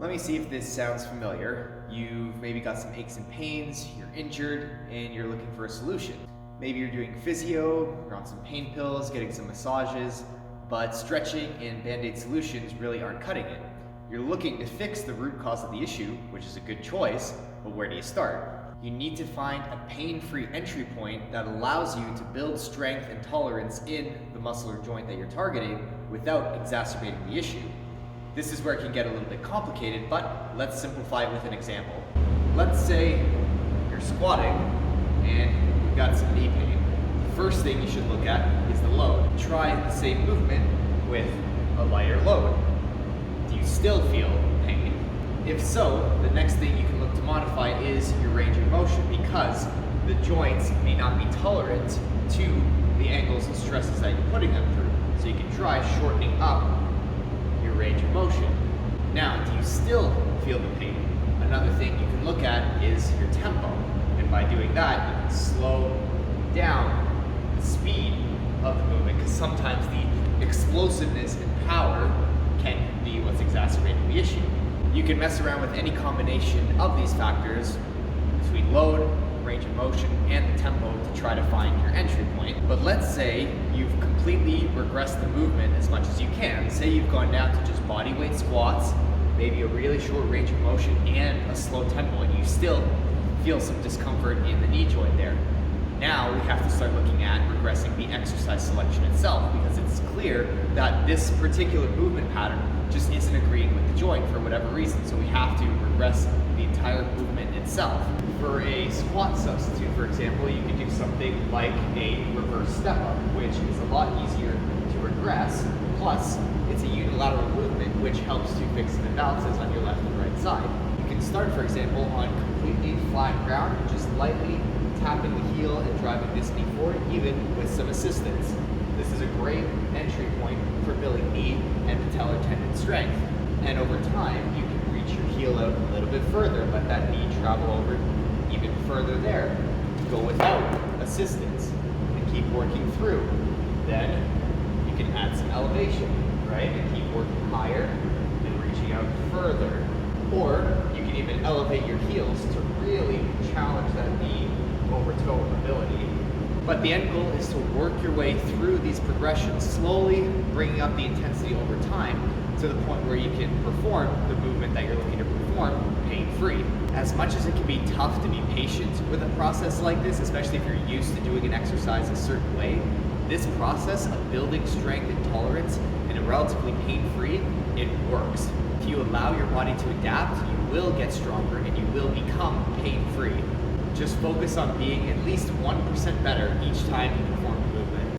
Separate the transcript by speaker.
Speaker 1: Let me see if this sounds familiar. You've maybe got some aches and pains, you're injured, and you're looking for a solution. Maybe you're doing physio, you're on some pain pills, getting some massages, but stretching and Band-Aid solutions really aren't cutting it. You're looking to fix the root cause of the issue, which is a good choice, but where do you start? You need to find a pain-free entry point that allows you to build strength and tolerance in the muscle or joint that you're targeting without exacerbating the issue. This is where it can get a little bit complicated, but let's simplify it with an example. Let's say you're squatting and you've got some knee pain. The first thing you should look at is the load. Try the same movement with a lighter load. Do you still feel pain? If so, the next thing you can look to modify is your range of motion, because the joints may not be tolerant to the angles and stresses that you're putting them through. So you can try shortening up your range of motion. Now, do you still feel the pain? Another thing you can look at is your tempo. And by doing that, you can slow down the speed of the movement, because sometimes the explosiveness and power can be what's exacerbating the issue. You can mess around with any combination of these factors between load, range of motion, and the tempo to try to find your entry point. But let's say you've completely regressed the movement as much as you can. Say you've gone down to just body weight squats, maybe a really short range of motion and a slow tempo, and you still feel some discomfort in the knee joint there. Now we have to start looking at regressing the exercise selection itself, because it's clear that this particular movement pattern just isn't agreeing with the joint for whatever reason. So we have to regress the entire movement itself. For a squat substitute, for example, you could do something like a reverse step up, which is a lot easier to regress. Plus, it's a unilateral movement which helps to fix some imbalances on your left and right side. You can start, for example, on completely flat ground, just lightly tapping the heel and driving this knee forward, even with some assistance. This is a great entry point for building knee and patellar tendon strength. And over time, you can reach your heel out a little bit further, let that knee travel over even further there. Go without assistance and keep working through. Then you can add some elevation, right? And keep working higher and reaching out further. Or you can even elevate your heels to really challenge that knee over toe ability. But the end goal is to work your way through these progressions, slowly bringing up the intensity over time to the point where you can perform the movement that you're looking to perform pain-free. As much as it can be tough to be patient with a process like this, especially if you're used to doing an exercise a certain way, this process of building strength and tolerance in a relatively pain-free, it works. If you allow your body to adapt, you will get stronger and you will become pain-free. Just focus on being at least 1% better each time you perform the movement.